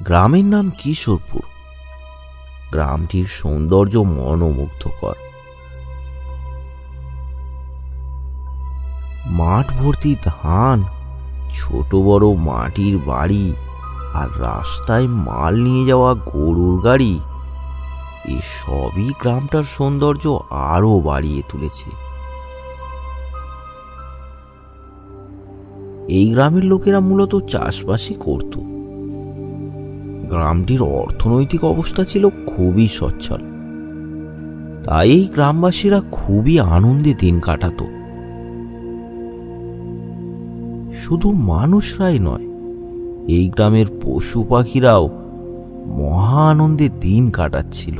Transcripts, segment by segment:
গ্রামের নাম কিশোরপুর। গ্রামটির সৌন্দর্য মনোমুগ্ধকর। মাঠ ভর্তি ধান, ছোট বড় মাটির বাড়ি, আর রাস্তায় মাল নিয়ে যাওয়া গরুর গাড়ি, এসবই গ্রামটার সৌন্দর্য আরো বাড়িয়ে তুলেছে। এই গ্রামের লোকেরা মূলত চাষবাসই করত। গ্রামটির অর্থনৈতিক অবস্থা ছিল খুবই সচ্ছল, তাই এই গ্রামবাসীরা খুবই আনন্দে দিন কাটাত। শুধু মানুষরাই নয়, এই গ্রামের পশু পাখিরাও মহা আনন্দে দিন কাটাচ্ছিল।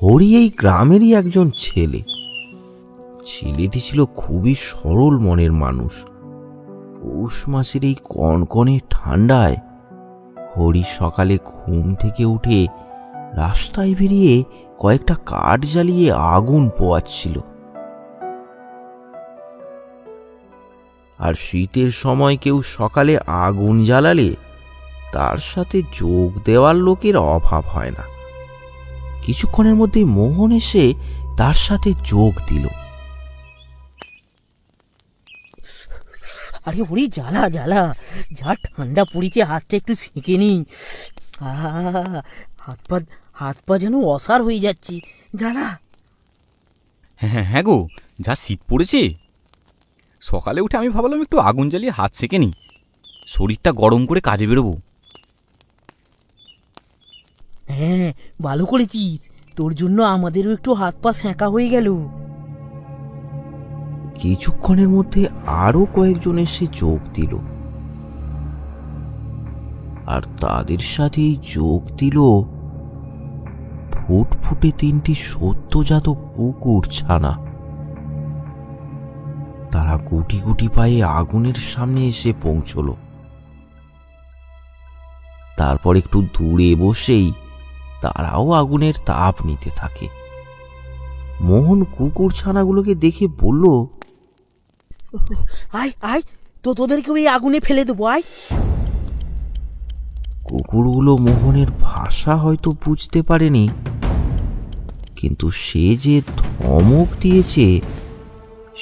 হরি এই গ্রামেরই একজন ছেলে। ছেলেটি ছিল খুবই সরল মনের মানুষ। পৌষ মাসের এই কনকনে ঠান্ডায় হরি সকালে ঘুম থেকে উঠে রাস্তায় বেরিয়ে কয়েকটা কাঠ জ্বালিয়ে আগুন পোয়াচ্ছিল। আর শীতের সময় কেউ সকালে আগুন জ্বালালে তার সাথে যোগ দেওয়ার লোকের অভাব হয় না। কিছুক্ষণের মধ্যেই মোহন এসে তার সাথে যোগ দিল। আরে ওরে জ্বালা জ্বালা, যা ঠান্ডা পড়েছে, হাতটা একটু সেঁকে নি। হাত পা যেন অসার হয়ে যাচ্ছে, জ্বালা। হ্যাঁ হ্যাঁ গো, যা শীত পড়েছে। সকালে উঠে আমি ভাবলাম একটু আগুন জ্বালিয়ে হাত সেঁকে নি, শরীরটা গরম করে কাজে বেরোবো। হ্যাঁ, ভালো করেছিস, তোর জন্য আমাদেরও একটু হাত পা সেঁকা হয়ে গেল। কিছুক্ষণের মধ্যে আরো কয়েকজন এসে যোগ দিল, আর তাদের সাথেই যোগ দিল ফুটফুটে 3টি সদ্যজাত কুকুর ছানা। তারা গুটি গুটি পায়ে আগুনের সামনে এসে পৌঁছল। তারপর একটু দূরে বসেই তারাও আগুনের তাপ নিতে থাকে। মোহন কুকুর ছানাগুলোকে দেখে বলল, আয় আয়, তোদেরকেও এই আগুনে ফেলে দেবো, আয়। কুকুরগুলো মোহনের ভাষা হয়তো বুঝতে পারেনি, কিন্তু সে যে ধমক দিয়েছে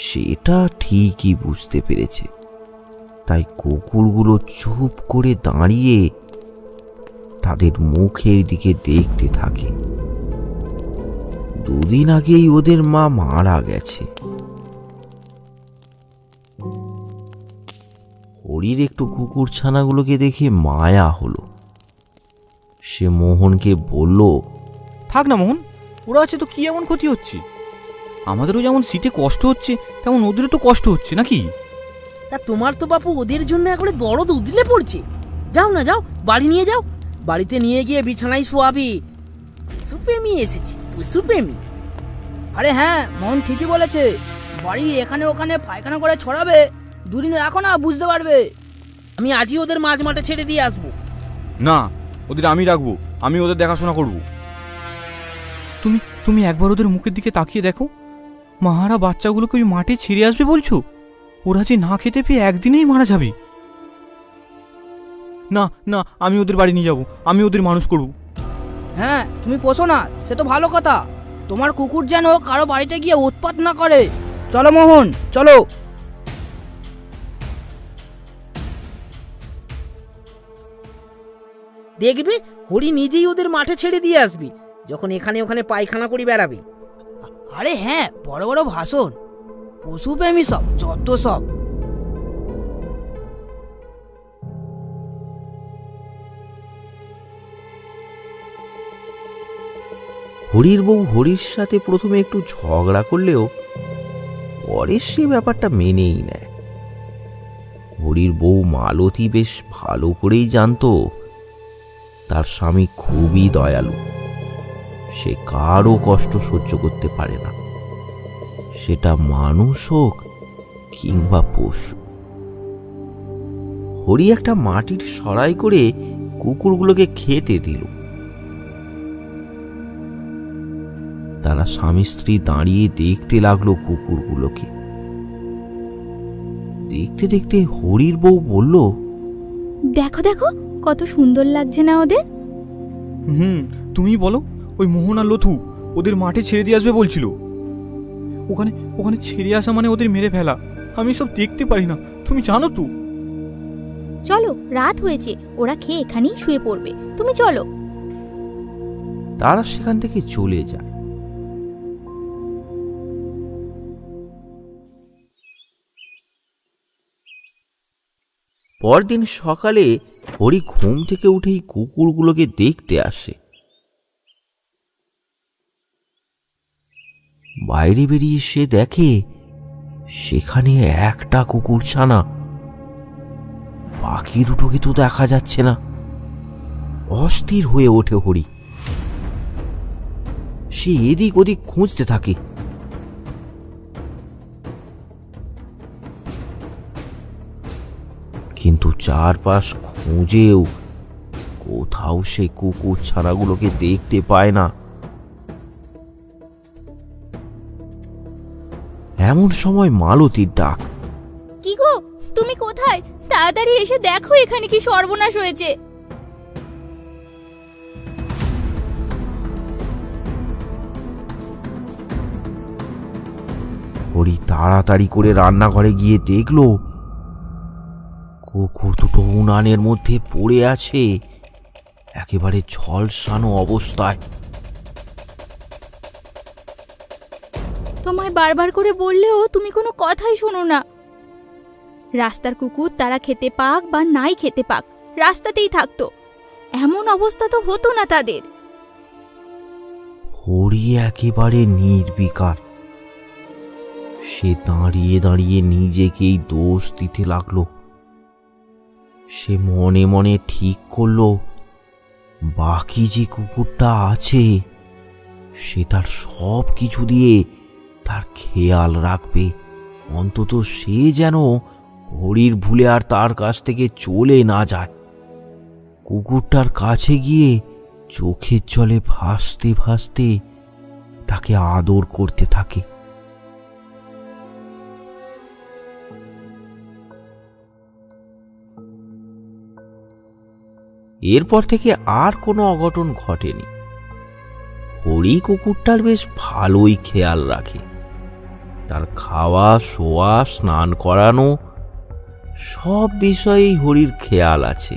সেটা ঠিকই বুঝতে পেরেছে। তাই কুকুরগুলো চুপ করে দাঁড়িয়ে তাদের মুখের দিকে দেখতে থাকে। 2 দিন আগেই ওদের মা মারা গেছে। হরির একটু কুকুর ছানাগুলোকে দেখে মায়া হলো। সে মোহনকে বলল, থাক না মোহন, ওরা আছে তো কি এমন ক্ষতি হচ্ছে? আমাদেরও যেমন শীতে কষ্ট হচ্ছে, তেমন ওদেরও তো কষ্ট হচ্ছে নাকি? তা তোমার তো বাপু ওদের জন্য একবারে দরদ উদলে পড়ছে। যাও না, যাও, বাড়ি নিয়ে যাও। বাড়িতে নিয়ে গিয়ে বিছানায় শোয়াবি। সুপ্রেমি এসেছি, সুপ্রেমি। আরে হ্যাঁ, মন ঠিকই বলেছে। বাড়ি এখানে ওখানে পায়খানা করে ছড়াবে, 2 দিন রাখো না, বুঝতে পারবে। আমি আজই ওদের মাঝ মাঠে ছেড়ে দিয়ে আসবো। না, ওদের আমি রাখবো, আমি ওদের দেখাশোনা করব। তুমি একবার ওদের মুখের দিকে তাকিয়ে দেখো। মাহারা বাচ্চাগুলোকে ওই মাঠে ছেড়ে আসবে বলছো? ওরা যে না খেতে পেয়ে একদিনেই মারা যাবে। না না, আমি ওদের বাড়ি নিয়ে যাব, আমি ওদের মানুষ করব। হ্যাঁ, তুমি পোষো না, সে তো ভালো কথা। তোমার কুকুর যেন কারো বাড়িতে গিয়ে উৎপাত না করে। চলো মোহন, চলো। দেখবি হরি নিজেই ওদের মাঠে ছেড়ে দিয়ে আসবি, যখন এখানে ওখানে পায়খানা করে বেড়াবি। আরে হ্যাঁ, বড় বড় ভাষণ, পশুপ্রেমী সব, যত সব। হরির বউ হরির সাথে প্রথমে একটু ঝগড়া করলেও পরে সে ব্যাপারটা মেনেই নেয়। হরির বউ মালতী বেশ ভালো করেই জানতো তার স্বামী খুবই দয়ালু। সে কারও কষ্ট সহ্য করতে পারে না, সেটা মানুষ হোক কিংবা পশু। হরি একটা মাটির সরাই করে কুকুরগুলোকে খেতে দিল। তারা স্বামী স্ত্রী দাঁড়িয়ে দেখতে লাগলো কুকুরগুলোকে। দেখতে দেখতে হরির বউ বলল, দেখো দেখো কত সুন্দর লাগছে না ওদের। তুমি বলো, ওই মোহন আর লথু ওদের মাঠে ছেড়ে দিয়ে আসবে বলছিল। ওখানে ওখানে ছেড়ে আসা মানে ওদের মেরে ফেলা। আমি সব দেখতে পারি না, তুমি জানো তো। চলো, রাত হয়েছে, ওরা খেয়ে এখানেই শুয়ে পড়বে, তুমি চলো। তারা সেখান থেকে চলে যায়। পরদিন সকালে হরি ঘুম থেকে উঠেই কুকুরগুলোকে দেখতে আসে। বাইরে বেরিয়ে সে দেখে সেখানে একটা কুকুর ছানা, বাকি দুটোকে তো দেখা যাচ্ছে না। অস্থির হয়ে ওঠে হরি। সে এদিক ওদিক খুঁজতে থাকে। কিন্তু চারপাশ খুঁজেও কোথাও সে কুকুর ছানাগুলোকে দেখতে পায় না। এমন সময় মালতীর ডাক। কি গো, তুমি কোথায়? তাড়াতাড়ি এসে দেখো এখানে কি সর্বনাশ হয়েছে। হরি তাড়াতাড়ি করে রান্নাঘরে গিয়ে দেখলো কুকুর দুটো উনানের মধ্যে পড়ে আছে, একেবারে ঝলসানো অবস্থায়। তোমায় বারবার করে বললেও তুমি কোনো কথাই শোনো না। রাস্তার কুকুর তারা খেতে পাক বা নাই খেতে পাক, রাস্তাতেই থাকতো, এমন অবস্থা তো হতো না তাদের। হরি একেবারে নির্বিকার। সে দাঁড়িয়ে দাঁড়িয়ে নিজেকেই দোষ দিতে লাগলো। সে মনে মনে ঠিক করলো বাকি যে কুকুরটা আছে সে তার সব কিছু দিয়ে তার খেয়াল রাখবে, অন্তত সে যেন হরির ভুলে আর তার কাছ থেকে চলে না যায়। কুকুরটার কাছে গিয়ে চোখের জলে ভাসতে ভাসতে তাকে আদর করতে থাকে। এরপর থেকে আর কোনো অঘটন ঘটেনি। হরি কুকুরটার বেশ ভালোই খেয়াল রাখে। তার খাওয়া, শোয়া, স্নান করানো সব বিষয়েই হরির খেয়াল আছে।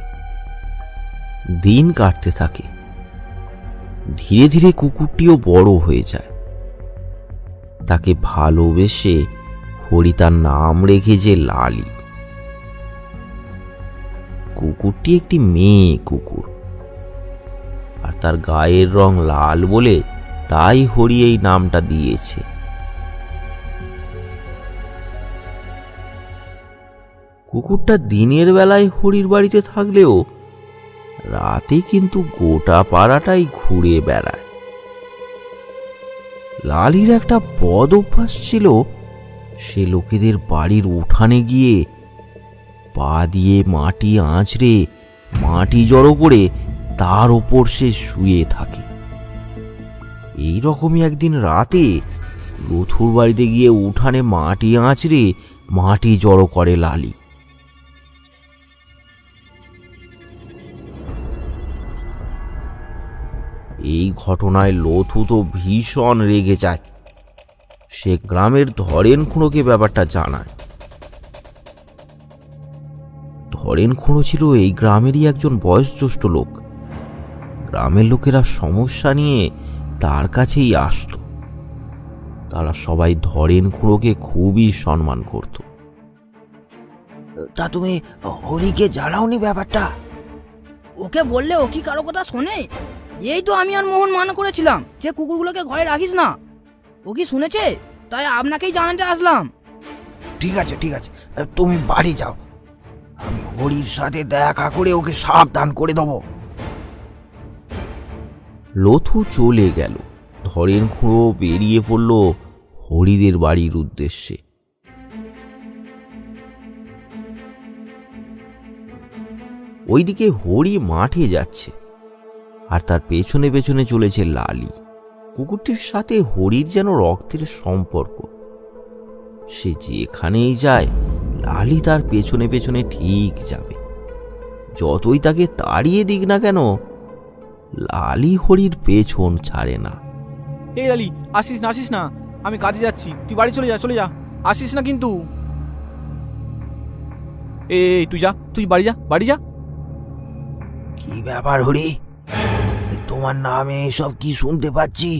দিন কাটতে থাকে। ধীরে ধীরে কুকুরটিও বড় হয়ে যায়। তাকে ভালোবেসে হরি তার নাম রেখেছে লালি। কুকুরটি একটি মেয়ে কুকুর, আর তার গায়ের রং লাল বলে তাই হরি এই নামটা দিয়েছে। কুকুরটা দিনের বেলায় হরির বাড়িতে থাকলেও রাতে কিন্তু গোটা পাড়াটাই ঘুরে বেড়ায়। লালির একটা বদ অভ্যাস ছিল, সে লোকেদের বাড়ির উঠানে গিয়ে পা দিয়ে মাটি আঁচড়ে মাটি জড়ো করে তার ওপর সে শুয়ে থাকে। এই রকমই একদিন রাতে লথুর বাড়িতে গিয়ে উঠানে মাটি আঁচড়ে মাটি জড়ো করে লালি। এই ঘটনায় লথু তো ভীষণ রেগে যায়। সে গ্রামের ধরেন খুঁড়োকে ব্যাপারটা জানায়। ধরেন খুঁড়ো ছিল এই গ্রামেরই একজন বয়োজ্যেষ্ঠ লোক। গ্রামের লোকেরা সমস্যা নিয়ে তার কাছেই আসতো। তারা সবাই ধরেন খুঁড়োকে খুবই সম্মান করত। তা তুমি হরিকে জানাওনি ব্যাপারটা? ওকে বললে ও কি কারো কথা শোনে? এই তো আমি আর মোহন মানা করেছিলাম যে কুকুরগুলোকে ঘরে রাখিস না। ও কি শুনেছে? তাই আপনাকেই জানাতে আসলাম। ঠিক আছে ঠিক আছে, তুমি বাড়ি যাও, আমি হরির সাথে দেখা করে ওকে সাবধান করে দেবো। লথু চলে গেল। ধরেন খুঁড়ো বেরিয়ে পড়ল হরিদের বাড়ির উদ্দেশ্যে। ওইদিকে হরি মাঠে যাচ্ছে, আর তার পেছনে পেছনে চলেছে লালি। কুকুরটির সাথে হরির যেন রক্তের সম্পর্ক। সে যেখানেই যায় লালি তার পেছনে পেছনে ঠিক যাবে। যতই তাকে তাড়িয়ে দিক না কেন, লালি হরির পেছন ছাড়ে না। এই লালি, আসিস না, আমি কাজে যাচ্ছি, তুই বাড়ি চলে যা, আসিস না কিন্তু। এই তুই বাড়ি যা। কি ব্যাপার হরি, তোমার নামে এসব কি শুনতে পাচ্ছি?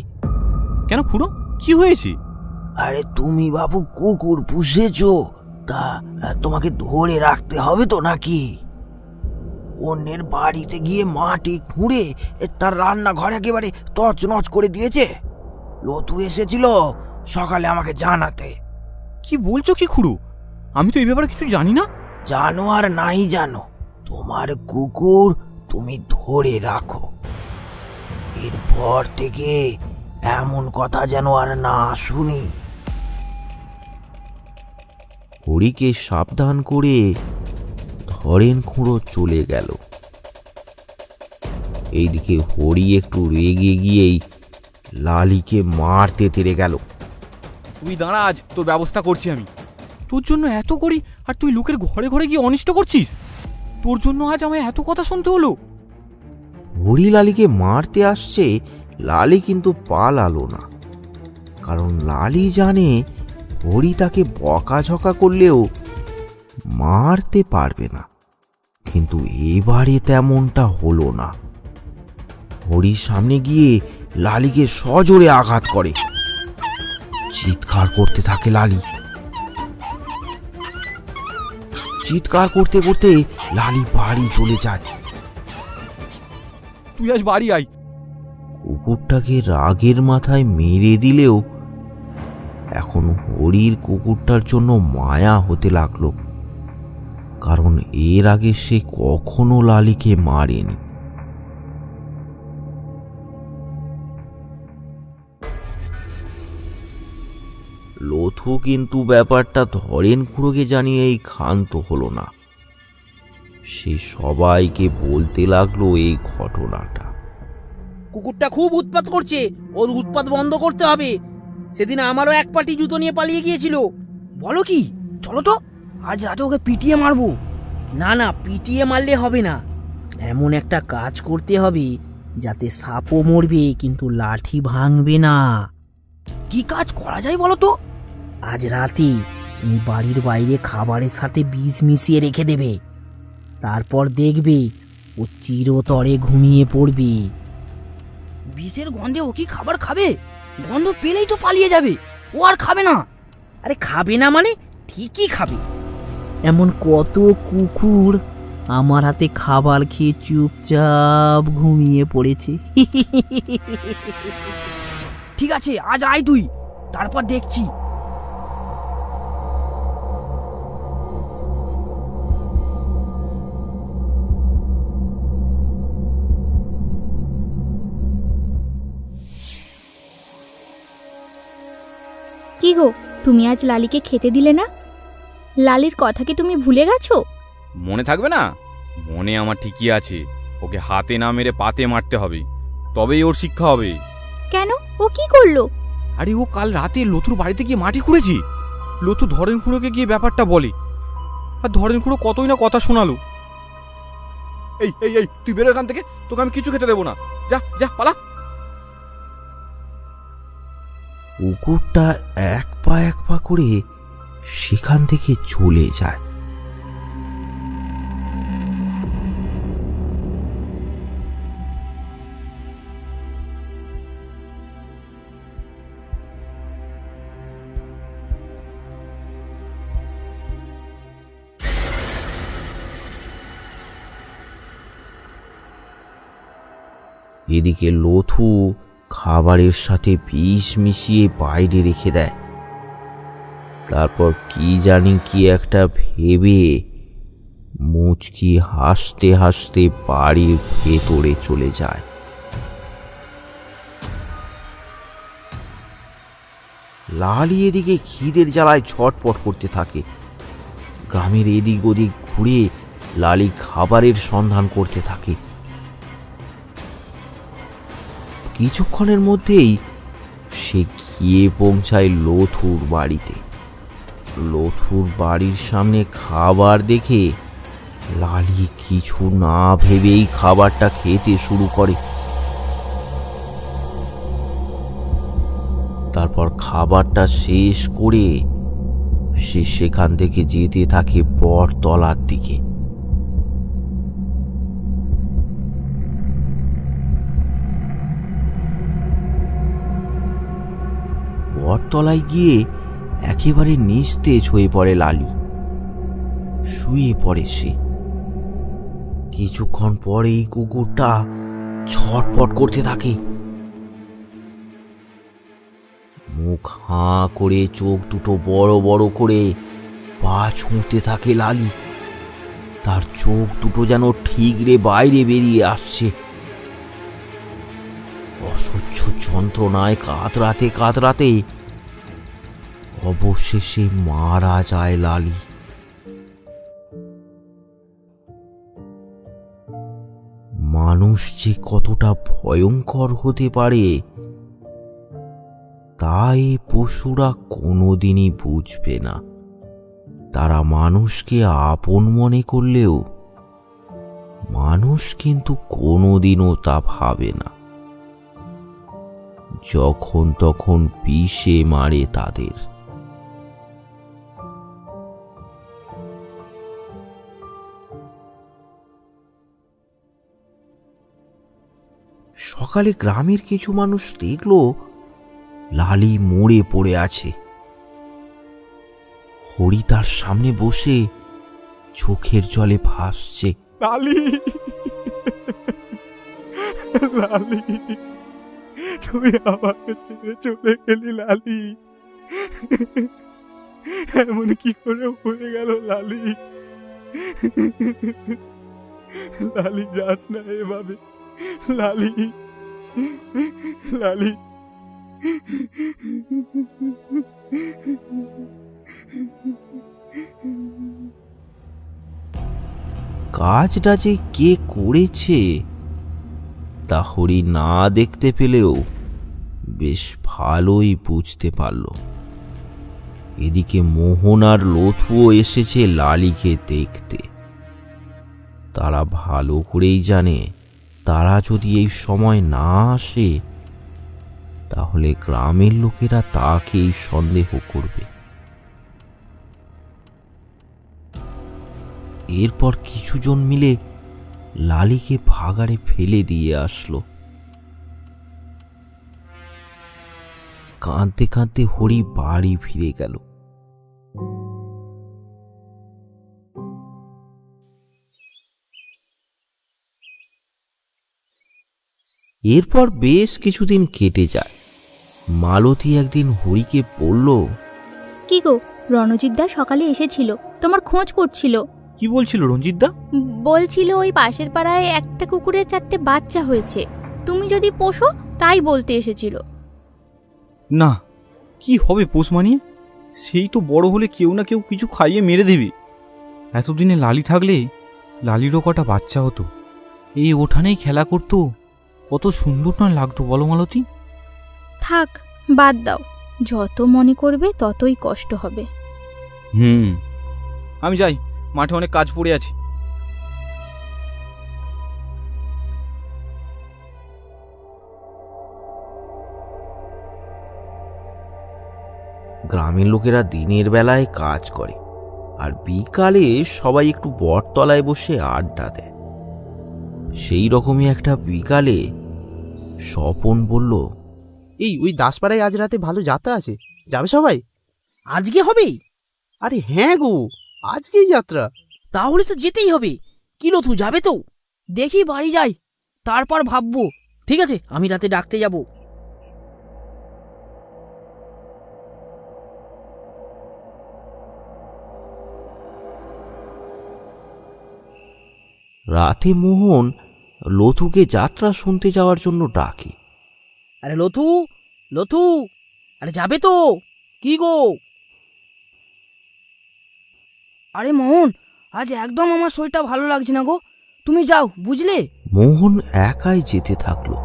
কেন খুড়ো, কি হয়েছে? আরে তুমি বাবু কুকুর পুষেছো, তা তোমাকে ধরে রাখতে হবে তো নাকি? অন্যের বাড়িতে গিয়ে মাটি খুঁড়ে তার রান্নাঘর একেবারে তছনছ করে দিয়েছে। লতু এসেছিল সকালে আমাকে জানাতে। কি বলছো কি খুড়ো? আমি তো এই ব্যাপারে কিছু জানি না। জানো আর নাই জানো, তোমার কুকুর তুমি ধরে রাখো। এরপর থেকে এমন কথা যেন আর না শুনি। হরিকে সাবধান করে ধরেন খুঁড়ো চলে গেল। এইদিকে হরি একটু রেগে গিয়েই লালিকে মারতে তেড়ে গেল। তুই দাঁড়া, আজ তোর ব্যবস্থা করছি আমি। তোর জন্য এত করি আর তুই লোকের ঘরে ঘরে গিয়ে অনিষ্ট করছিস। তোর জন্য আজ আমায় এত কথা শুনতে হলো। হরি লালিকে মারতে আসছে, লালি কিন্তু পালালো না, কারণ লালি জানে হরি তাকে বকাঝকা করলেও মারতে পারবে না। কিন্তু এবারে তেমনটা হলো না। হরির সামনে গিয়ে লালিকে সজোরে আঘাত করে। চিৎকার করতে থাকে লালি। চিৎকার করতে করতে লালি বাড়ি চলে যায়। তুই আজ বাড়ি আয়। কুকুরটাকে রাগের মাথায় মেরে দিলেও এখন হরির কুকুরটার জন্য মায়া হতে লাগলো, কারণ এর আগে সে কখনো লালিকে মারেনি। লথু কিন্তু ব্যাপারটা ধরেন খুঁড়োকে জানিয়েই ক্ষান্ত হলো না। সে সবাইকে বলতে লাগলো এই ঘটনাটা। কুকুরটা খুব উৎপাত করছে, ওর উৎপাত বন্ধ করতে হবে। সেদিন আমারও এক পাটি জুতো নিয়ে পালিয়ে গিয়েছিল। বলো কি? চলো তো, আজ রাতে ওকে পিটিয়ে মারবো। না, পিটিয়ে মারলে হবে না। এমন একটা কাজ করতে হবে যাতে সাপও মরবে কিন্তু লাঠি ভাঙবে না। কি কাজ করা যায় বলো তো? আজ রাতে তুমি বাড়ির বাইরে খাবারের সাথে বিষ মিশিয়ে রেখে দেবে। তারপর দেখবে ও চিরতরে ঘুমিয়ে পড়বে। বিষের গন্ধে ও কি খাবার খাবে? গন্ধ পেলেই তো পালিয়ে যাবে, ও আর খাবে না। আরে খাবে না মানে ঠিকই খাবে। এমন কত কুকুর আমার হাতে খাবার খেয়ে চুপচাপ ঘুমিয়ে পড়েছে। ঠিক আছে, আজ আয় তুই, তারপর দেখছি। কি গো, তুমি আজ লালিকে খেতে দিলে না? লালির কথা কি তুমি ভুলে গেছো? মনে থাকবে না? মনে আমার ঠিকই আছে। ওকে হাতে না মেরে পাতে মারতে হবে, তবেই ওর শিক্ষা হবে। কেন, ও কি করলো? আরে ও কাল রাতে লতুর বাড়িতে গিয়ে মাটি খুঁড়েছি। লতু ধরেন খুঁড়োকে গিয়ে ব্যাপারটা বলে, আর ধরেন খুঁড়ো কতই না কথা শোনালো। এই এই এই তুই বেরো এখান থেকে, তোকে আমি কিছু খেতে দেবো না। যা যা পালা। কুকুরটা এক পা করে সেখান থেকে চলে যায়। এদিকে লথু খাবারের সাথে বিষ মিশিয়ে বাইরে রেখে দেয়। তারপর কি জানি কি একটা ভেবে মুচকি হাসতে হাসতে বাড়ির ভেতরে চলে যায়। লালি এদিকে খিদের জ্বালায় ছটপট করতে থাকে। গ্রামের এদিক ওদিক ঘুরে লালি খাবারের সন্ধান করতে থাকে। কিছুক্ষণের মধ্যেই সে গিয়ে পৌঁছায় লথুর বাড়িতে। লথুর বাড়ির সামনে খাবার দেখে লালি কিছু না ভেবেই খাবারটা খেতে শুরু করে। তারপর খাবারটা শেষ করে সে সেখান থেকে যেতে থাকে বটতলার দিকে। বটতলায় গিয়ে একেবারে নিস্তেজ হয়ে পড়ে লালি। শুয়ে পড়ে সে। কিছুক্ষণ পরেই কুকুরটা ছটপট করতে থাকে। মুখ হাঁ করে, চোখ দুটো বড় বড় করে পা ছুঁতে থাকে লালি। তার চোখ দুটো যেন ঠিকরে বাইরে বেরিয়ে আসছে। অসহ্য যন্ত্রণায় কাতরাতে কাতরাতে অবশেষে মারা যায় লালি। মানুষ যে কতটা ভয়ঙ্কর হতে পারে তাই পশুরা কোনোদিনই বুঝবে না। তারা মানুষকে আপন মনে করলেও মানুষ কিন্তু কোনোদিনও তা ভাবে না। যখন তখন বিষে মারে তাদের। সকালে গ্রামের কিছু মানুষ দেখল লালি মরে পড়ে আছে। হরি তার সামনে বসে চোখের জলে ভাসছে। লালি, লালি, তুই আমাকে ছেড়ে চলে গেলি লালি। এমন কি করে হয়ে গেল লালি? লালি, যাস না এভাবে লালি, লালি। কাজটা যে কে করেছে তা হরি না দেখতে পেলেও বেশ ভালোই বুঝতে পারল। এদিকে মোহন আর লথুও এসেছে লালিকে দেখতে। তারা ভালো করেই জানে তারা যদি এই সময় না আসে তাহলে গ্রামের লোকেরা তাকেই সন্দেহ করবে। এরপর কিছুজন মিলে লালিকে ভাগাড়ে ফেলে দিয়ে আসলো। কাঁদতে কাঁদতে হরি বাড়ি ফিরে গেল। এরপর বেশ কিছুদিন কেটে যায়। মালতী একদিন হরিকে বলল, কি গো, রণজিৎদা সকালে এসেছিল, তোমার খোঁজ করছিল। কি বলছিল রঞ্জিতদা? বলছিল ওই পাশের পাড়ায় একটা কুকুরের 4টে বাচ্চা হয়েছে, তুমি যদি পোষো তাই বলতে এসেছিল। না, কি হবে পোষ মানিয়ে? সেই তো বড় হলে কেউ না কেউ কিছু খাইয়ে মেরে দেবে। এতদিনে লালি থাকলে লালিরও কটা বাচ্চা হতো, এই ওঠানেই খেলা করতো, কত সুন্দর না লাগতো বলো মালতী? থাক, বাদ দাও, যত মনে করবে ততই কষ্ট হবে। আমি যাই, মাঠে অনেক কাজ পড়ে আছে। গ্রামের লোকেরা দিনের বেলায় কাজ করে আর বিকালে সবাই একটু বটতলায় বসে আড্ডা দেয়। সেই রকমই একটা বিকালে স্বপন বলল, ওই দাসপাড়ায় আজ রাতে ভালো যাত্রা আছে, যাবে সবাই? আজকে হবে? আরে হ্যাঁ গো, আজকেই যাত্রা। তাহলে তো যেতেই হবে। কি লথু, যাবে তো? দেখি বাড়ি যাই, তারপর ভাববো। ঠিক আছে, আমি রাতে ডাকতে যাব। রাতে মোহন লথুকে যাত্রা শুনতে যাওয়ার জন্য ডাকে। আরে লথু, লথু, আরে যাবে তো? কি গো? আরে মোহন, আজ একদম আমার শরীরটা ভালো লাগছে না গো, তুমি যাও, বুঝলে? মোহন একাই যেতে থাকলো।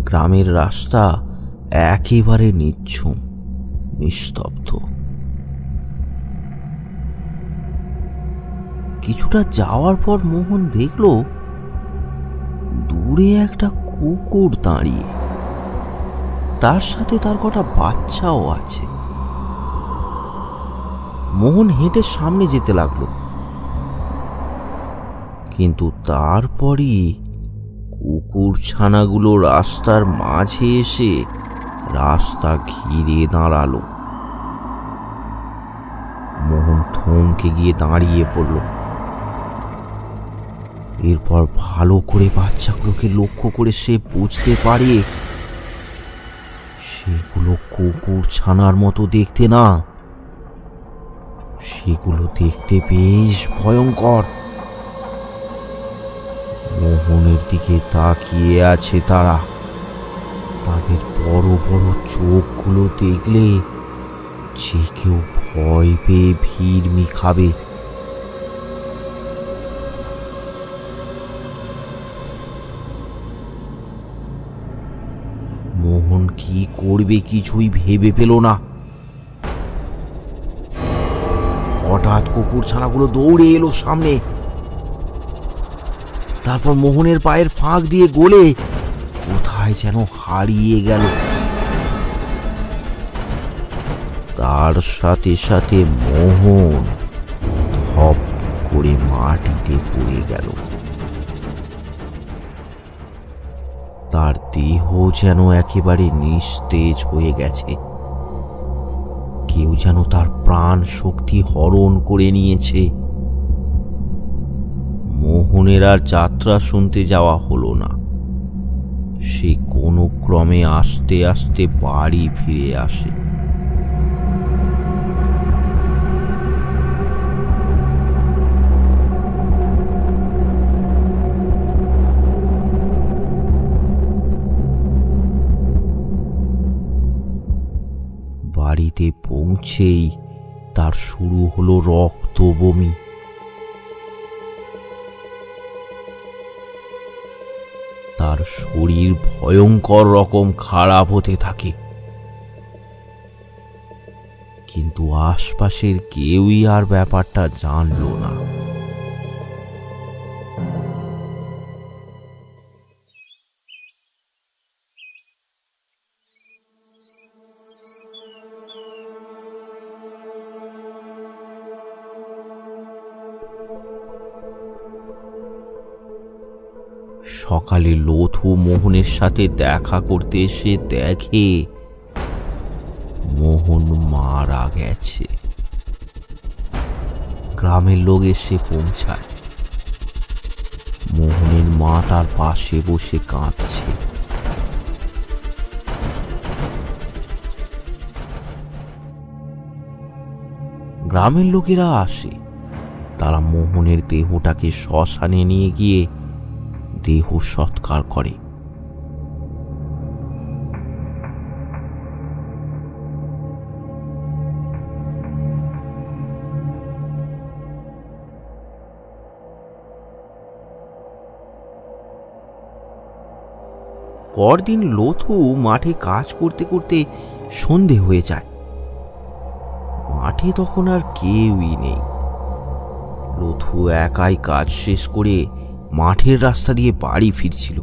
গ্রামের রাস্তা একেবারে নিঝুম, নিস্তব্ধ। কিছুটা যাওয়ার পর মোহন দেখল দূরে একটা কুকুর দাঁড়িয়ে, তার সাথে তার কটা বাচ্চাও আছে। মোহন হেঁটে সামনে যেতে লাগলো, কিন্তু তারপরই কুকুর ছানাগুলো রাস্তার মাঝে এসে রাস্তা ঘিরে দাঁড়ালো। মোহন থমকে গিয়ে দাঁড়িয়ে পড়ল। এরপর ভালো করে বাচ্চাগুলোকে লক্ষ্য করে সে বুঝতে পারে সেগুলো কুকুর ছানার মতো দেখতে না, সেগুলো দেখতে বেশ ভয়ঙ্কর। মোহনের দিকে তাকিয়ে আছে তারা। তাদের বড় বড় চোখগুলো দেখলে যে কেউ ভয় পেয়ে ভিড়মি খাবে। মোহন কি করবে কিছুই ভেবে পেল না। হঠাৎ কুকুর ছানাগুলো দৌড়ে এলো সামনে, তারপর মোহনের পায়ের ফাঁক দিয়ে গলে কোথায় যেন হারিয়ে গেল। তার সাথে সাথে মোহন ধপ করে মাটিতে পড়ে গেল। তার দেহ যেন একেবারে নিস্তেজ হয়ে গেছে। কেউ যেন তার প্রাণ শক্তি হরণ করে নিয়েছে। মোহনের আর যাত্রা শুনতে যাওয়া হলো না। সে কোনো ক্রমে আস্তে আস্তে বাড়ি ফিরে আসে। বাড়িতে পৌঁছেই তার শুরু হলো রক্ত বমি। তার শরীর ভয়ঙ্কর রকম খারাপ হতে থাকে, কিন্তু আশপাশের কেউই আর ব্যাপারটা জানলো না। সকালে লথু মোহনের সাথে দেখা করতে এসে দেখে মোহন মারা গেছে। গ্রামের লোক এসে পৌঁছায়। মোহনের মা তার পাশে বসে কাঁদছে। গ্রামের লোকেরা আসে। তারা মোহনের দেহটাকে শ্মশানে নিয়ে গিয়ে দেহ সৎকার করে। পরদিন লথু মাঠে কাজ করতে করতে সন্ধে হয়ে যায়। মাঠে তখন আর কেউই নেই। লথু একাই কাজ শেষ করে মাঠের রাস্তা দিয়ে বাড়ি ফিরছিল।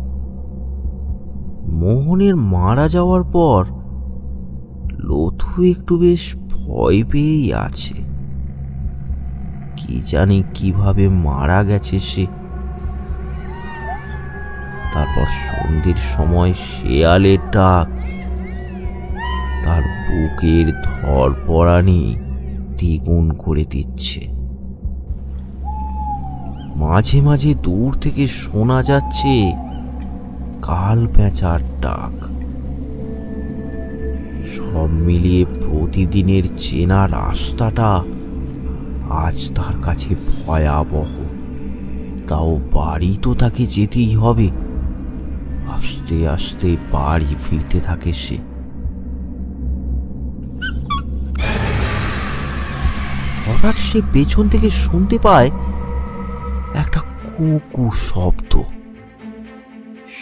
মোহনের মারা যাওয়ার পর লথু একটু বেশ ভয় পেয়েই আছে। কি জানি কিভাবে মারা গেছে সে। তারপর সন্ধ্যের সময় শেয়ালের ডাক তার বুকের ধড়পড়ানি দ্বিগুণ করে দিচ্ছে। মাঝে মাঝে দূর থেকে শোনা যাচ্ছে কাল পেঁচার ডাক। সব মিলিয়ে প্রতিদিনের চেনা রাস্তাটা আজ তার কাছে ভয়াবহ। তাও বাড়ি তো তাকে যেতেই হবে। আস্তে আস্তে বাড়ি ফিরতে থাকে সে। হঠাৎ সে পেছন থেকে শুনতে পায় একটা কুকু শব্দ।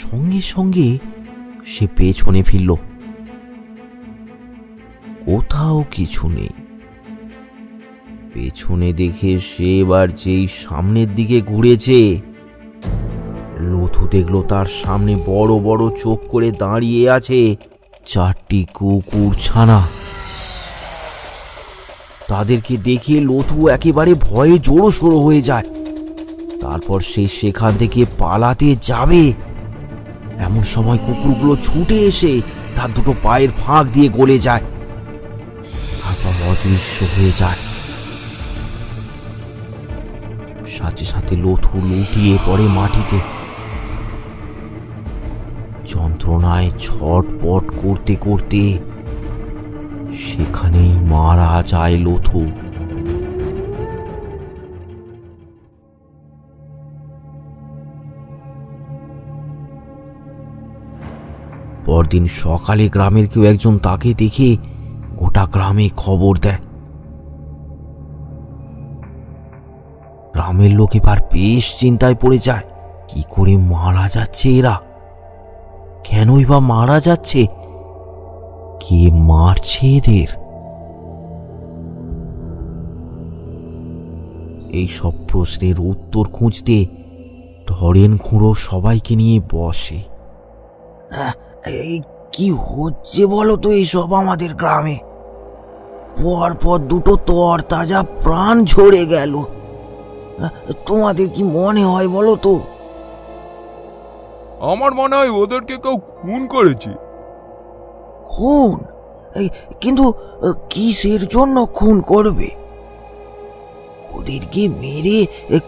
সঙ্গে সঙ্গে সে পেছনে ফিরল। কোথাও কিছু নেই। পেছনে দেখে সে এবার যেই সামনের দিকে ঘুরেছে, লথু দেখল তার সামনে বড় বড় চোখ করে দাঁড়িয়ে আছে 4টি কুকুর ছানা। তাদেরকে দেখে লথু একেবারে ভয়ে জড়োসড়ো হয়ে যায়। তারপর সে সেখান থেকে পালাতে যাবে, এমন সময় কুকুরগুলো ছুটে এসে তার দুটো পায়ের ফাঁক দিয়ে গলে যায়, তারপর অদৃশ্য হয়ে যায়। সাথে সাথে লথু লুটিয়ে পড়ে মাটিতে। যন্ত্রণায় ছটপট করতে করতে সেখানেই মারা যায় লথু। পরদিন সকালে গ্রামের কেউ একজন তাকে দেখে গোটা গ্রামে খবর দেয়। গ্রামের লোক এবার বেশ চিন্তায় পড়ে যায়। কি করে মারা যাচ্ছে এরা? কেনই বা মারা যাচ্ছে? কে মারছে এদের? এই সব প্রশ্নের উত্তর খুঁজতে ধরেন খুঁড়ো সবাইকে নিয়ে বসে। এই কি হচ্ছে বলো তো এইসব আমাদের গ্রামে? পরপর দুটো তরতাজা প্রাণ ঝরে গেল। তোমাদের কি মনে হয় বলো তো? আমার মনে হয় ওদেরকে কেউ খুন করেছে। খুন? কিন্তু কিসের জন্য খুন করবে? ওদেরকে মেরে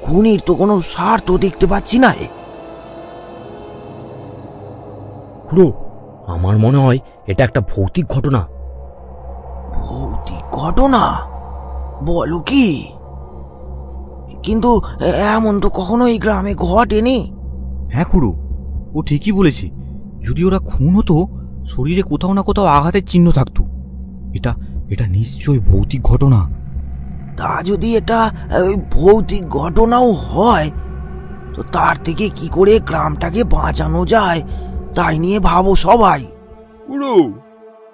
খুনির তো কোনো স্বার্থ দেখতে পাচ্ছি না। খুড়ো, আমার মনে হয় এটা একটা ভৌতিক ঘটনা। ভৌতিক ঘটনা? বলো কি? কিন্তু এমন তো কখনো এই গ্রামে ঘটেনি। হ্যাঁ খুড়ো, ও ঠিকই বলেছে। যদি ওরা খুন হতো, শরীরে কোথাও না কোথাও আঘাতের চিহ্ন থাকতো। এটা এটা নিশ্চয়ই ভৌতিক ঘটনা। তা যদি এটা ভৌতিক ঘটনাও হয়, তো তার থেকে কি করে গ্রামটাকে বাঁচানো যায় তাই নিয়ে ভাবো সবাই। পুরো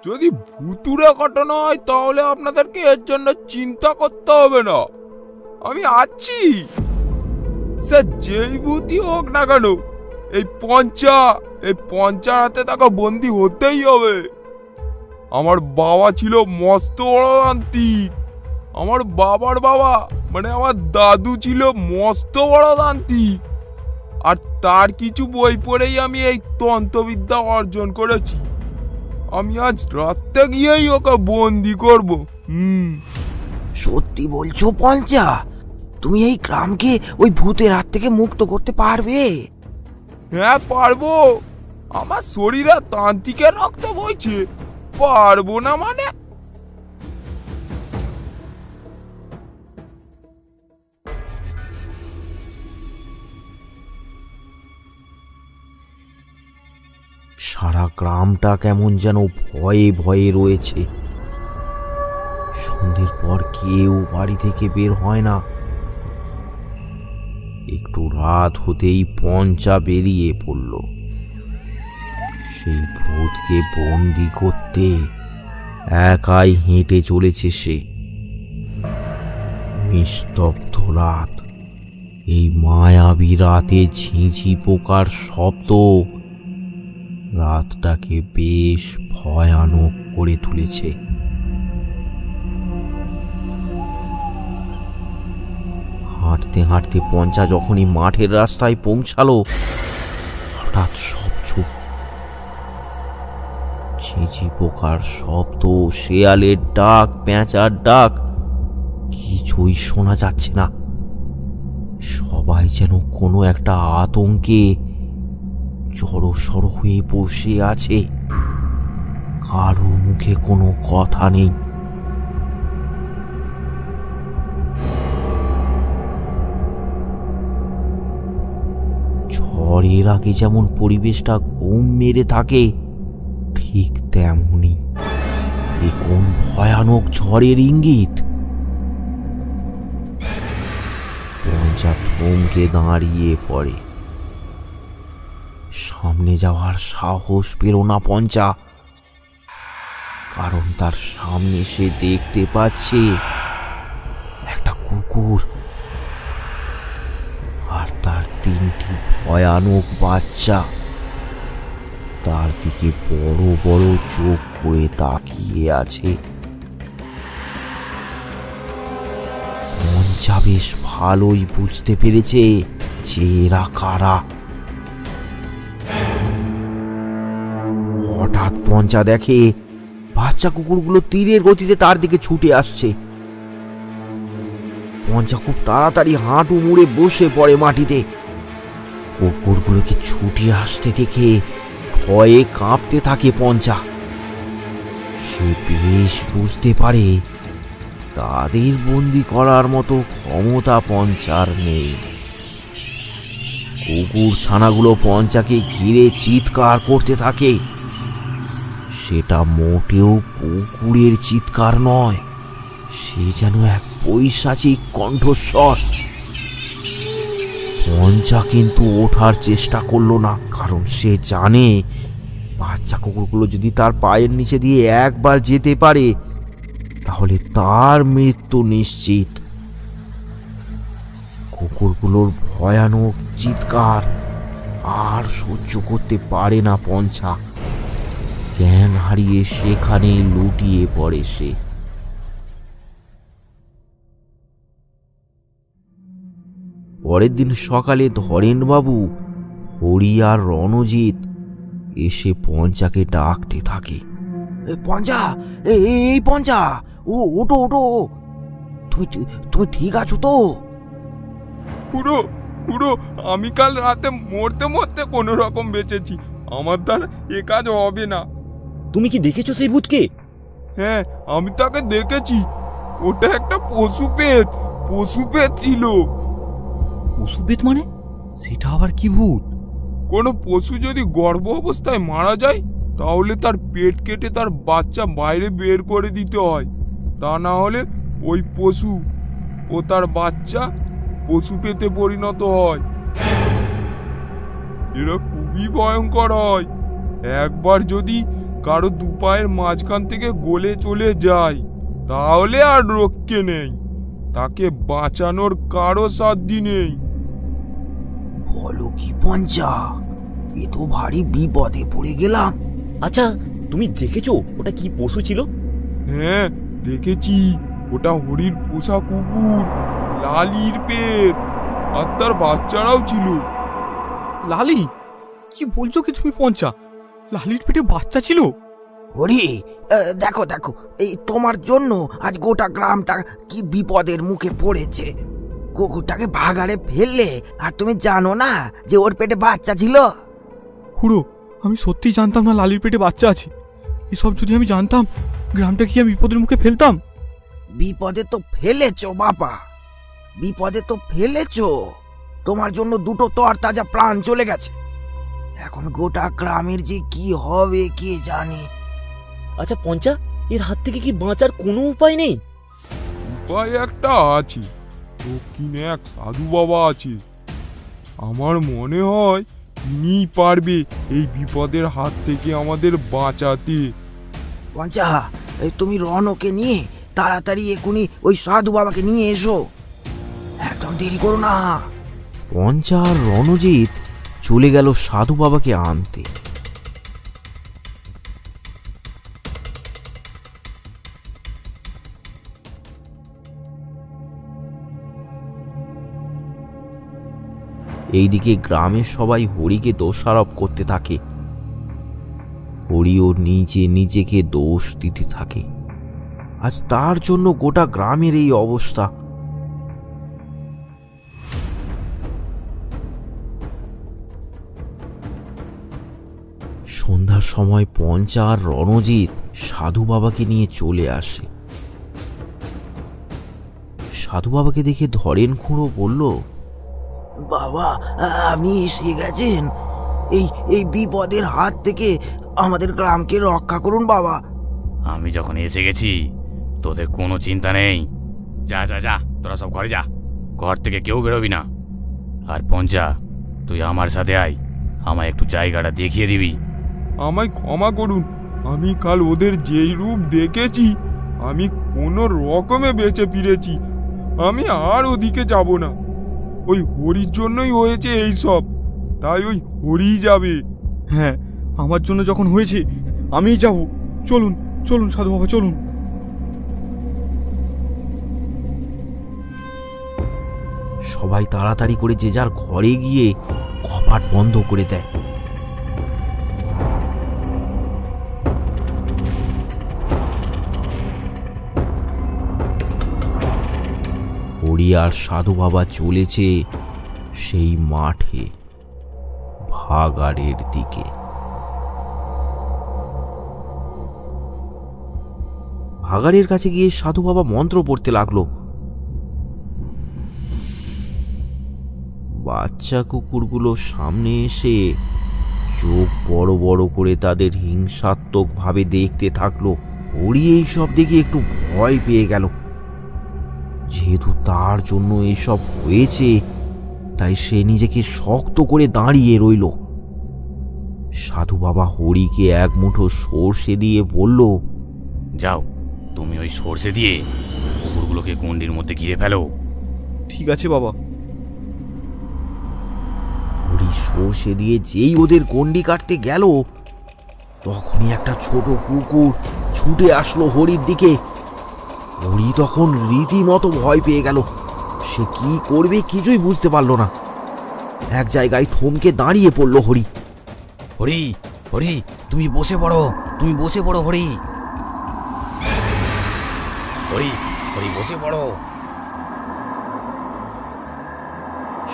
যদি ভুতুড়ে ঘটনা হয় তাহলে আপনাদেরকে এর জন্য চিন্তা করতে হবে না, আমি আছি। স্যার যেই ভূতই হোক না কেন, এই পঞ্চার হাতে তাকে বন্দি হতেই হবে। আমার বাবা ছিল মস্ত বড় তান্ত্রিক। আমার বাবার বাবা মানে আমার দাদু ছিল মস্ত বড় তান্ত্রিক। আর তার কিছু বই পড়েই আমি এই তন্ত্রবিদ্যা অর্জন করেছি। আমি আজ রাতে গিয়েই ওকে বন্দি করব। সত্যি বলছো পঞ্চা? তুমি এই গ্রামকে ওই ভূতের হাত থেকে মুক্ত করতে পারবে? হ্যাঁ পারবো। আমার শরীরে তান্ত্রিকের রক্ত বইছে, পারবো না মানে? সারা গ্রামটা কেমন যেন ভয়ে ভয়ে রয়েছে। সন্ধ্যের পর কেউ বাড়ি থেকে বের হয় না। একটু রাত হতেই পঞ্চা বেরিয়ে পড়ল সেই ভূতকে বন্দি করতে। একাই হেঁটে চলেছে সে। নিস্তব্ধ রাত, এই মায়াবী রাতে ঝিঁঝি পোকার শব্দ রাতটাকে বেশ ভয়ানক করে তুলেছে। হাঁটতে হাঁটতে পঞ্চা যখনই মাঠের রাস্তায় পৌঁছালো, হঠাৎ সব চুপ। ঝিঁঝি পোকার শব্দ, শেয়ালের ডাক, পেঁচার ডাক কিছুই শোনা যাচ্ছে না। সবাই যেন কোনো একটা আতঙ্কে জড়সড় হয়ে বসে আছে। কারো মুখে কোনো কথা নেই। ঝড়ের আগে যেমন পরিবেশটা ঘুম মেরে থাকে, ঠিক তেমনই এ কোন ভয়ানক ঝড়ের ইঙ্গিত। পঞ্চা থমকে দাঁড়িয়ে পড়ে। সামনে যাওয়ার সাহস পেল না পঞ্চা, কারণ তার সামনে সে দেখতে পাচ্ছে একটা কুকুর আর তার 3টি ভয়ানক বাচ্চা তার দিকে বড় বড় চোখ করে তাকিয়ে আছে। পঞ্চা বেশ ভালোই বুঝতে পেরেছে যে এরা কারা। হঠাৎ পঞ্চা দেখে বাচ্চা কুকুরগুলো তীরের গতিতে তার দিকে ছুটে আসছে। পঞ্চা খুব তাড়াতাড়ি হাঁটু মুড়ে বসে পড়ে মাটিতে। কুকুরগুলোকে ছুটে আসতে দেখে ভয়ে কাঁপতে থাকে পঞ্চা। সে বেশ বুঝতে পারে তাদের বন্দি করার মতো ক্ষমতা পঞ্চার নেই। কুকুর ছানাগুলো পঞ্চাকে ঘিরে চিৎকার করতে থাকে। সেটা মোটেও কুকুরের চিৎকার নয়, সে যেন এক পৈশাচিক কণ্ঠস্বর। পঞ্চা কিন্তু ওঠার চেষ্টা করলো না, কারণ সে জানে বাচ্চা কুকুরগুলো যদি তার পায়ের নিচে দিয়ে একবার যেতে পারে তাহলে তার মৃত্যু নিশ্চিত। কুকুরগুলোর ভয়ানক চিৎকার আর সহ্য করতে পারে না পঞ্চা। জ্ঞান হারিয়ে সেখানে লুটিয়ে পড়ে সে। পরের দিন সকালে ধরেনবাবু, হরি আর রণজিৎ এসে পঞ্চাকে ডাকতে থাকে। পঞ্চা, এই পঞ্চা, ওটো ওটো, তুমি ঠিক আছো তো? খুড়ো খুড়ো, আমি কাল রাতে মরতে মরতে কোনো রকম বেঁচেছি। আমার দ্বারা এ কাজ হবে না। তুমি কি দেখেছো সেই ভূতকে? হ্যাঁ, আমি তাকে দেখেছি। ওটা একটা পশু পেট ছিল। পশুপেত মানে? সেটা আবার কি ভূত? কোনো পশু যদি গর্ভ অবস্থায় মারা যায় তাহলে তার পেট কেটে তার বাচ্চা বাইরে বের করে দিতে হয়। তা না হলে ওই পশু ও তার বাচ্চা পশু পেতে পরিণত হয়। এরা খুবই ভয়ঙ্কর হয়। একবার যদি কারো দুপায়ের মাঝখান থেকে গলে চলে যায় তাহলে আর রক্ষে নেই। তাকে বাঁচানোর কারো সাধ্য নেই। বলো কি পঞ্চা, এ তো ভারী বিপদে পড়ে গেলাম। আচ্ছা, তুমি দেখেছো ওটা কি পশু ছিল? হ্যাঁ, দেখেছি। ওটা হরির পোষা কুকুর, লালির পেট, আর তার বাচ্চারাও ছিল। লালি? কি বলছো কি তুমি পঞ্চা? লালির পেটে বাচ্চা ছিল? হরি, দেখো দেখো, এই তোমার জন্য আজ গোটা গ্রামটা কি বিপদের মুখে পড়েছে। কুকুরটাকে ভাগাড়ে ফেললে আর তুমি জানো না যে ওর পেটে বাচ্চা ছিল। খুড়ো, আমি সত্যি জানতাম না লালির পেটে বাচ্চা আছে। এসব যদি আমি জানতাম, গ্রামটা কি আমি বিপদের মুখে ফেলতাম? বিপদে তো ফেলেছো বাবা, বিপদে তো ফেলেছো। তোমার জন্য দুটো তরতাজা প্রাণ চলে গেছে। এখন গোটা গ্রামের যে কি হবে কে জানে। আচ্ছা পঞ্চা, এর হাত থেকে কি বাঁচার কোনো উপায় নেই? উপায় একটা আছে। দক্ষিণে এক সাধু বাবা আছে। আমার মনে হয় তিনিই পারবে এই বিপদের হাত থেকে আমাদের বাঁচাতে। পঞ্চা, তুমি রনকে নিয়ে তাড়াতাড়ি এখুনি ওই সাধু বাবাকে নিয়ে এসো, একদম দেরি করো না। পঞ্চা আর রণজিৎ চলে গেল সাধু বাবাকে আনতে। এইদিকে গ্রামের সবাই হরিকে দোষারোপ করতে থাকে। হরিও নিজেকে দোষ দিতে থাকে। আজ তার জন্য গোটা গ্রামের এই অবস্থা। সন্ধ্যার সময় পঞ্চা আর রণজিৎ সাধু বাবাকে নিয়ে চলে আসে। সাধু বাবাকে দেখে ধরেন খুঁড়ো বলল, বাবা, আপনি এসে গেছেন। এই বিপদের হাত থেকে আমাদের গ্রামকে রক্ষা করুন বাবা। আমি যখন এসে গেছি তোদের কোনো চিন্তা নেই। যা যা যা, তোরা সব ঘরে যা। ঘর থেকে কেউ বেরোবি না। আর পঞ্চা, তুই আমার সাথে আয়। আমায় একটু জায়গাটা দেখিয়ে দিবি? আমায় ক্ষমা করুন, আমি কাল ওদের যেই রূপ দেখেছি, আমি কোনো রকমে বেঁচে ফিরেছি। আমি আর ওদিকে যাব না। ওই হরির জন্যই হয়েছে এই সব, তাই ওই হরিই যাবে। হ্যাঁ, আমার জন্য যখন হয়েছে আমিই যাব। চলুন চলুন সাধু বাবা, চলুন। সবাই তাড়াতাড়ি করে যে যার ঘরে গিয়ে কপাট বন্ধ করে দেয়। হরি আর সাধু বাবা চলেছে সেই মাঠে, ভাগাড়ের দিকে। ভাগাড়ের কাছে গিয়ে সাধু বাবা মন্ত্র পড়তে লাগলো। বাচ্চা কুকুরগুলো সামনে এসে চোখ বড় বড় করে তাদের হিংসাত্মক ভাবে দেখতে থাকলো। হরি এইসব দেখে একটু ভয় পেয়ে গেল। যেহেতু তার জন্য এইসব হয়েছে, তাই সে নিজেকে শক্ত করে দাঁড়িয়ে রইল। সাধু বাবা হরিকে এক মুঠো সর্ষে দিয়ে বলল, যাও, তুমি ওই সর্ষে দিয়ে কুকুরগুলোকে গণ্ডির মধ্যে ঘিরে ফেলো। ঠিক আছে বাবা। হরি সর্ষে দিয়ে যেই ওদের গণ্ডি কাটতে গেল, তখনই একটা ছোট কুকুর ছুটে আসলো হরির দিকে। হরি তখন রীতিমতো ভয় পেয়ে গেল। সে কি করবে কিছুই বুঝতে পারল না। এক জায়গায় থমকে দাঁড়িয়ে পড়ল হরি। হরি, হরি, তুমি বসে পড়ো, তুমি বসে পড়ো হরি। হরি, হরি বসে পড়ো।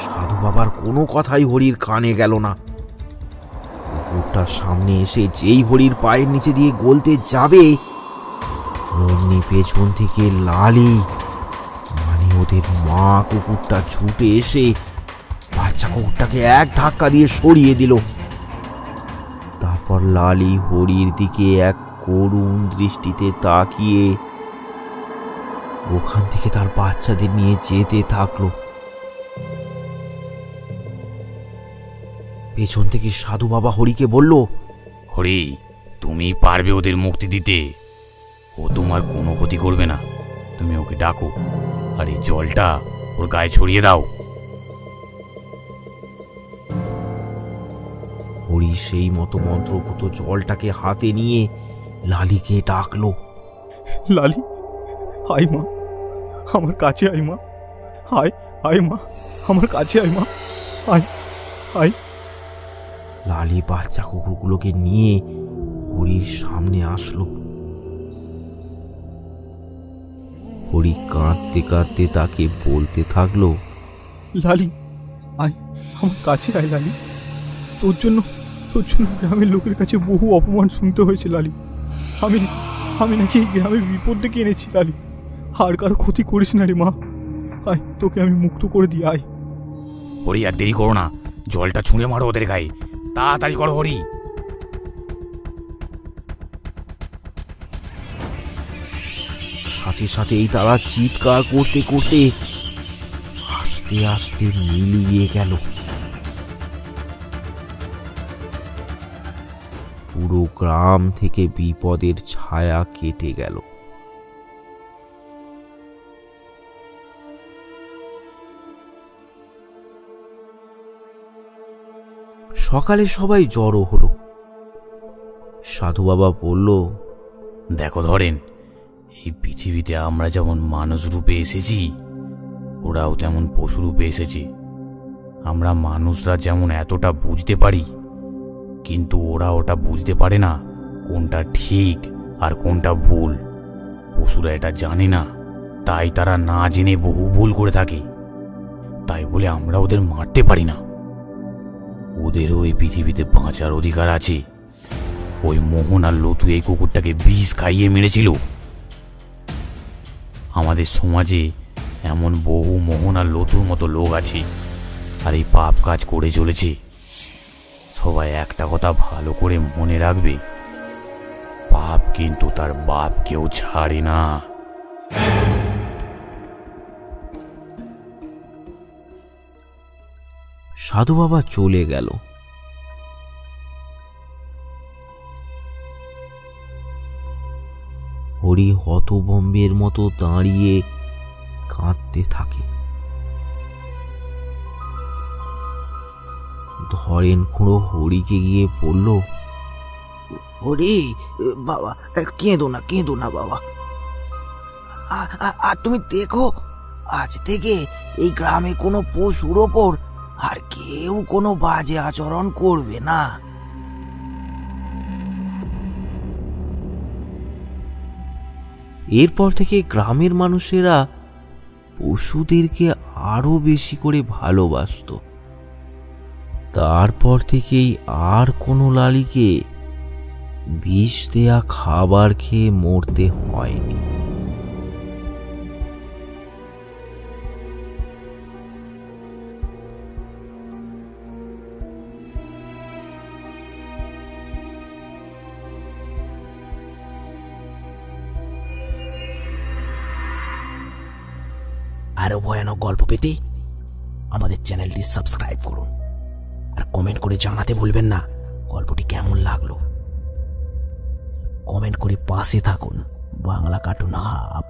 সাধু বাবার কোনো কথাই হরির কানে গেল না। কুকুরটার সামনে এসে যেই হরির পায়ের নিচে দিয়ে গলতে যাবে, অমনি পেছন থেকে লালি, মানে ওদের মা কুকুরটা ছুটে এসে বাচ্চা কুকুরটাকে এক ধাক্কা দিয়ে সরিয়ে দিল। তারপর লালি হরির দিকে এক করুণ দৃষ্টিতে তাকিয়ে ওখান থেকে তার বাচ্চাদের নিয়ে যেতে থাকলো। পেছন থেকে সাধু বাবা হরিকে বলল, হরি, তুমি পারবে ওদের মুক্তি দিতে। ও তোমার কোনো ক্ষতি করবে না। তুমি ওকে ডাকো আর এই জলটা ওর গায়ে ছড়িয়ে দাও। হরি সেই মতো মন্ত্রপুত জলটাকে হাতে নিয়ে লালিকে ডাকলো। লালি, আয় মা, আমার কাছে আয় মা। আয়, আয় মা, আমার কাছে আয় মা। আয়, আয়। লালি বাচ্চা কুকুরগুলোকে নিয়ে হরির সামনে আসলো। হরি কাঁদতে কাঁদতে তাকে বলতে থাকলো, লালি, আয়, আমার কাছে আয় লালি। তোর জন্য গ্রামের লোকের কাছে বহু অপমান শুনতে হয়েছে লালি। আমি নাকি এই গ্রামের বিপদ ডেকে এনেছি লালি। আর কারো ক্ষতি করিস না রে মা। আয়, তোকে আমি মুক্ত করে দিই। আয়। হরি, আর দেরি করো না, জলটা ছুঁড়ে মারো ওদের গায়ে। তাড়াতাড়ি করো হরি। সাথে সাথেই তারা চিৎকার করতে করতে আস্তে আস্তে মিলিয়ে গেল। পুরো গ্রাম থেকে বিপদের ছায়া কেটে গেল। সকালে সবাই জড়ো হলো। সাধু বাবা বলল, দেখো ধরেন, এই পৃথিবীতে আমরা যেমন মানুষ রূপে এসেছি, ওরাও তেমন পশু রূপে এসেছে। আমরা মানুষরা যেমন এতটা বুঝতে পারি, কিন্তু ওরা ওটা বুঝতে পারে না কোনটা ঠিক আর কোনটা ভুল। পশুরা এটা জানে না, তাই তারা না জেনে বহু ভুল করে থাকে। তাই বলে আমরা ওদের মারতে পারি না। ওদেরও এই পৃথিবীতে বাঁচার অধিকার আছে। ওই মোহন আর লতু এই কুকুরটাকে বিষ খাইয়ে মেরেছিল। আমাদের সমাজে এমন বহু মোহন আর লতুর মতো লোক আছে, আর এই পাপ কাজ করে চলেছে। সবাই একটা কথা ভালো করে মনে রাখবে, পাপ কিন্তু তার বাপকেও ছাড়ে না। সাধু বাবা চলে গেল। হরি হতভম্বের মতো দাঁড়িয়ে কাঁদতে থাকে। ধরেন খুঁড়ো হরিকে গিয়ে বলল, ওরে বাবা, কেঁদো না বাবা। আর তুমি দেখো, আজ থেকে এই গ্রামে কোনো পশুর ওপর আর কেউ কোনো বাজে আচরণ করবে না। এরপর থেকে গ্রামের মানুষেরা পশুদেরকে আরো বেশি করে ভালোবাসতো। তারপর থেকেই আর কোনো লালীকে বিষ দেয়া খাবার খেয়ে মরতে হয়নি। আরো ভয়ানক গল্প পেতে আমাদের চ্যানেলটি সাবস্ক্রাইব করুন, আর কমেন্ট করে জানাতে ভুলবেন না গল্পটি কেমন লাগলো। কমেন্ট করে পাশে থাকুন বাংলা কার্টুন হাব।